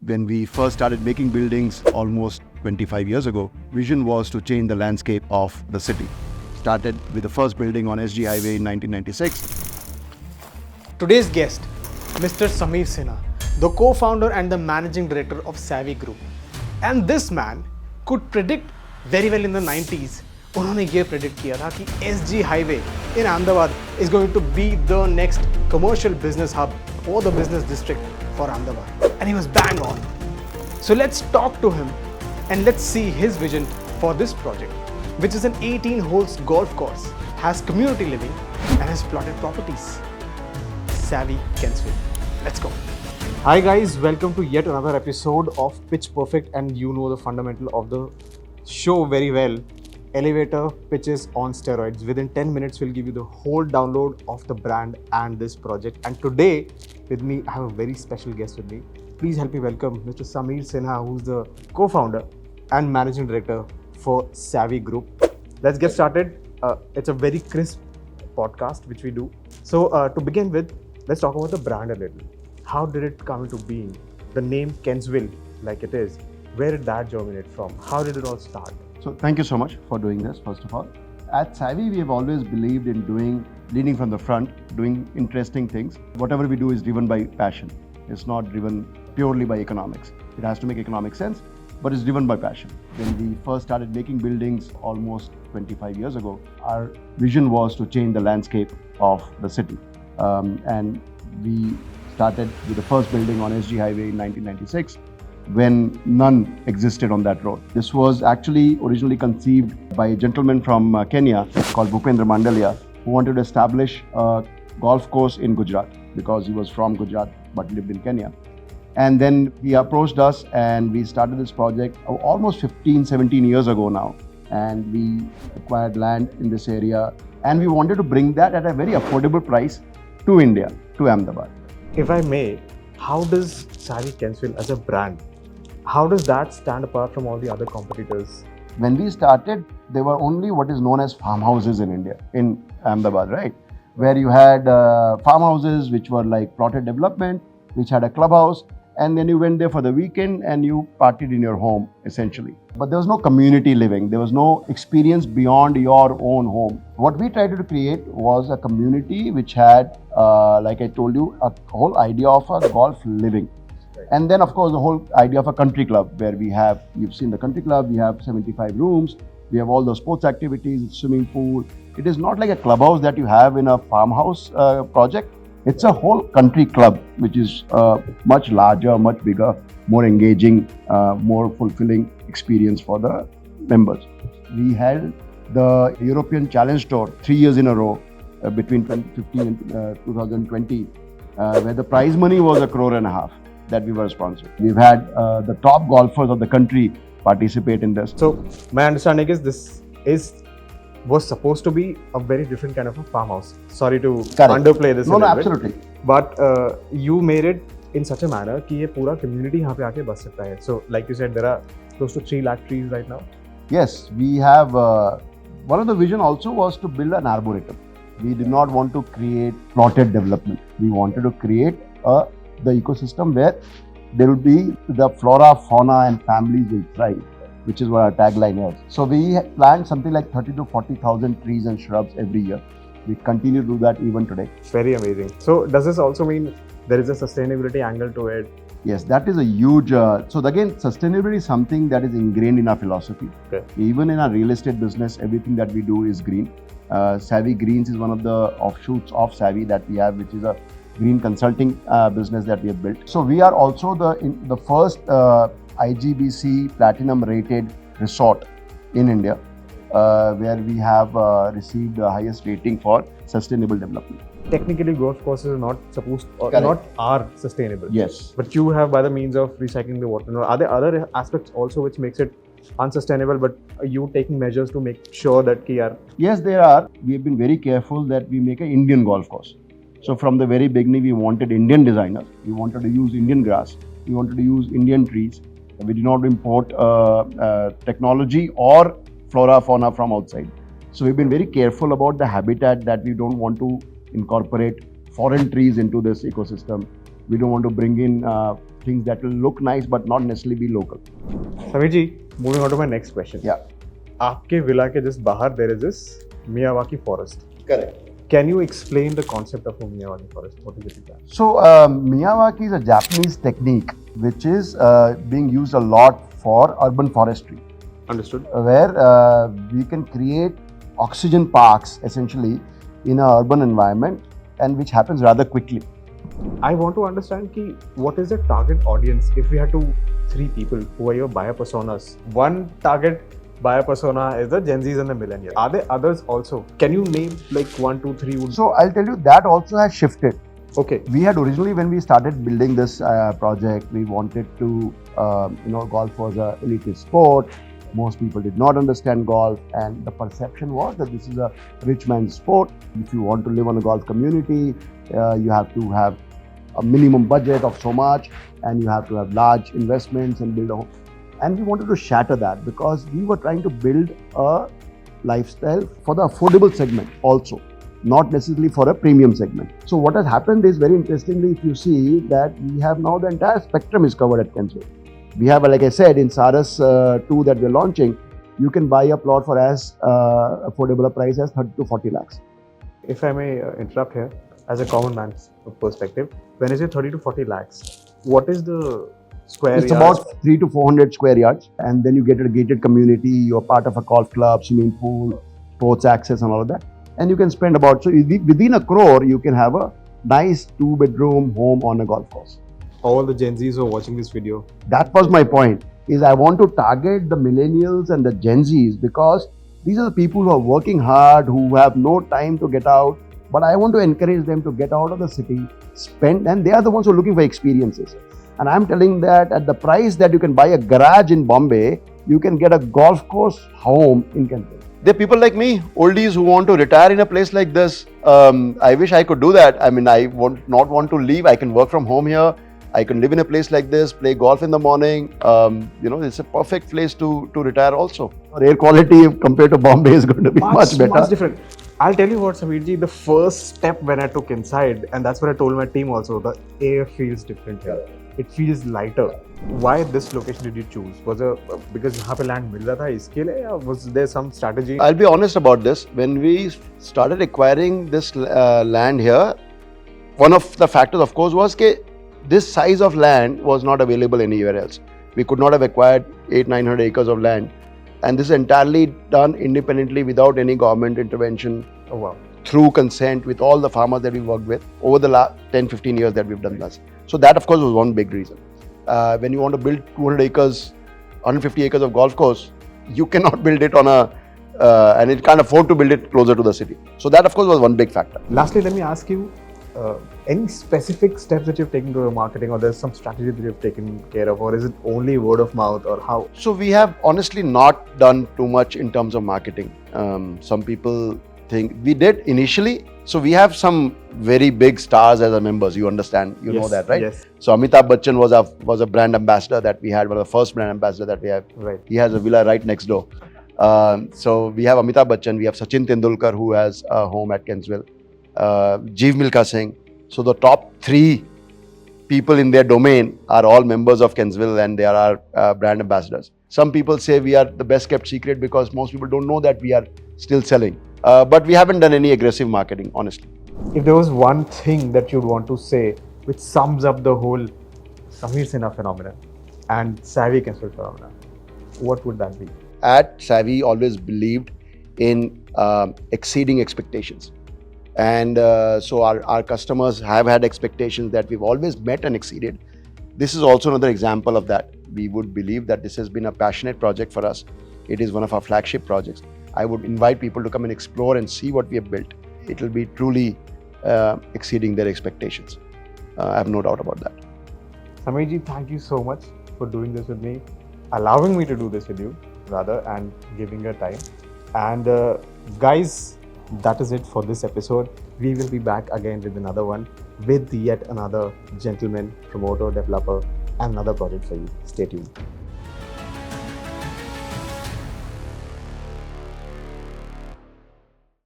When we first started making buildings almost 25 years ago, vision was to change the landscape of the city. Started with the first building on SG Highway in 1996. Today's guest, Mr. Sinha, the co-founder and the managing director of Savvy Group. And this man could predict very well in the 90s. उन्होंने ये predict किया था कि SG Highway in Ahmedabad is going to be the next commercial business hub or the business district for Ahmedabad. And he was bang on. So let's talk to him and let's see his vision for this project, which is an 18 holes golf course, has community living and has plotted properties. Savvy Kensville. Let's go. Hi guys, welcome to yet another episode of Pitch Perfect, and you know the fundamental of the show very well. Elevator pitches on steroids. Within 10 minutes, we'll give you the whole download of the brand and this project. And today, with me, I have a very special guest with me. Please help me welcome Mr. Sinha, who's the co-founder and managing director for Savvy Group. Let's get started. It's a very crisp podcast, which we do. So to begin with, let's talk about the brand a little. How did it come into being? The name Kensville, like it is, where did that germinate from? How did it all start? So thank you so much for doing this, first of all. At Savvy, we have always believed in leading from the front, doing interesting things. Whatever we do is driven by passion. It's not driven purely by economics. It has to make economic sense, but it's driven by passion. When we first started making buildings almost 25 years ago, our vision was to change the landscape of the city. And we started with the first building on SG Highway in 1996. When none existed on that road. This was actually originally conceived by a gentleman from Kenya called Bhupendra Mandalia, who wanted to establish a golf course in Gujarat because he was from Gujarat but lived in Kenya. And then he approached us and we started this project almost 17 years ago now. And we acquired land in this area and we wanted to bring that at a very affordable price to India, to Ahmedabad. If I may, how does Savvy Kensville as a brand, how does that stand apart from all the other competitors? When we started, there were only what is known as farmhouses in India, in Ahmedabad, right? Where you had farmhouses which were like plotted development, which had a clubhouse, and then you went there for the weekend and you partied in your home, essentially. But there was no community living. There was no experience beyond your own home. What we tried to create was a community which had, like I told you, a whole idea of a golf living. And then, of course, the whole idea of a country club where you've seen the country club, we have 75 rooms, we have all the sports activities, swimming pool. It is not like a clubhouse that you have in a farmhouse project. It's a whole country club, which is much larger, much bigger, more engaging, more fulfilling experience for the members. We held the European Challenge Tour 3 years in a row between 2015 and 2020, where the prize money was $1.5 crore. That we were sponsored. We've had the top golfers of the country participate in this. So my understanding is this was supposed to be a very different kind of a farmhouse. Sorry to underplay this. No, absolutely. But you made it in such a manner कि ये पूरा community यहाँ पे आके बस सकता है. So like you said, there are close to 3 lakh trees right now. Yes, we have. One of the vision also was to build an arboretum. We did not want to create plotted development. We wanted to create the ecosystem where there will be the flora, fauna and families will thrive, which is what our tagline is. So we plant something like 30 to 40,000 trees and shrubs every year. We continue to do that even today. Very amazing. So does this also mean there is a sustainability angle to it? Yes, that is a huge, so again, sustainability is something that is ingrained in our philosophy. Okay. Even in our real estate business, everything that we do is green. Savvy Greens is one of the offshoots of Savvy that we have, which is a green consulting business that we have built. So we are also the first IGBC platinum rated resort in India, where we have received the highest rating for sustainable development. Technically, golf courses are not supposed or are sustainable. Yes. But you have by the means of recycling the water. Are there other aspects also which makes it unsustainable, but are you taking measures to make sure that Yes, there are. We have been very careful that we make an Indian golf course. So from the very beginning, we wanted Indian designers. We wanted to use Indian grass. We wanted to use Indian trees. We did not import technology or flora, fauna from outside. So we've been very careful about the habitat, that we don't want to incorporate foreign trees into this ecosystem. We don't want to bring in things that will look nice but not necessarily be local. Samir ji, moving on to my next question. Yeah. आपके villa के just bahar there is this Miyawaki forest. Correct. Can you explain the concept of a Miyawaki forest? What is it exactly? So Miyawaki is a Japanese technique which is being used a lot for urban forestry, Understood. where we can create oxygen parks essentially in an urban environment, and which happens rather quickly. I want to understand ki what is the target audience if we had to three people who are your buyer personas. One target buyer persona is the Gen Zs and the millennials. Are there others also? Can you name like 1, 2, 3? So I'll tell you that also has shifted. Okay. We had originally, when we started building this project, we wanted to, golf was a elitist sport. Most people did not understand golf, and the perception was that this is a rich man's sport. If you want to live on a golf community, you have to have a minimum budget of so much, and you have to have large investments and build a home. And we wanted to shatter that because we were trying to build a lifestyle for the affordable segment also, not necessarily for a premium segment. So what has happened is, very interestingly, if you see that we have now the entire spectrum is covered at Kensville. We have, like I said, in Saras 2 that we're launching, you can buy a plot for as affordable a price as 30 to 40 lakhs. If I may interrupt here, as a common man's perspective, when you say 30 to 40 lakhs, what is the square It's yards? about 3 to 400 square yards, and then you get a gated community, you're part of a golf club, swimming pool, sports access and all of that. And you can spend about, so within a crore, you can have a nice 2-bedroom home on a golf course. All the Gen Zs who are watching this video. That was my point, is I want to target the millennials and the Gen Zs because these are the people who are working hard, who have no time to get out. But I want to encourage them to get out of the city, spend, and they are the ones who are looking for experiences. And I'm telling that at the price that you can buy a garage in Bombay, you can get a golf course home in Kensville. There are people like me, oldies, who want to retire in a place like this. I wish I could do that. I mean, I would not want to leave. I can work from home here. I can live in a place like this, play golf in the morning. It's a perfect place to retire also. Our air quality compared to Bombay is going to be much better. Much different. I'll tell you what, Sameerji, the first step when I took inside, and that's what I told my team also, the air feels different here. It feels lighter. Why this location did you choose? Was it because यहाँ पे land मिल रहा था इसके लिए, या was there some strategy? I'll be honest about this. When we started acquiring this land here, one of the factors, of course, was that this size of land was not available anywhere else. We could not have acquired 800-900 acres of land, and this is entirely done independently without any government intervention. Oh wow. Through consent with all the farmers that we worked with over the last 10-15 years that we've done this. So that, of course, was one big reason. When you want to build 200 acres, 150 acres of golf course, you cannot build it on and it can't afford to build it closer to the city. So that, of course, was one big factor. Lastly, let me ask you, any specific steps that you've taken to your marketing, or there's some strategy that you've taken care of, or is it only word of mouth, or how? So we have honestly not done too much in terms of marketing. Some people think we did initially. So we have some very big stars as our members. You understand, you know that, right? Yes. So Amitabh Bachchan was a brand ambassador that we had, one of the first brand ambassador that we have. Right. He has a villa right next door. So we have Amitabh Bachchan, we have Sachin Tendulkar, who has a home at Kensville, Jeev Milkha Singh. So the top 3 people in their domain are all members of Kensville, and they are our brand ambassadors. Some people say we are the best kept secret because most people don't know that we are still selling. But we haven't done any aggressive marketing, honestly. If there was one thing that you'd want to say which sums up the whole Samir Sinha phenomenon and Savvy Kensville phenomenon, what would that be? At Savvy, always believed in exceeding expectations. And so our customers have had expectations that we've always met and exceeded. This is also another example of that. We would believe that this has been a passionate project for us. It is one of our flagship projects. I would invite people to come and explore and see what we have built. It will be truly exceeding their expectations. I have no doubt about that. Sameerji, thank you so much for doing this with me, allowing me to do this with you, rather, and giving your time. And guys, that is it for this episode. We will be back again with another one, with yet another gentleman, promoter, developer, and another project for you. Stay tuned.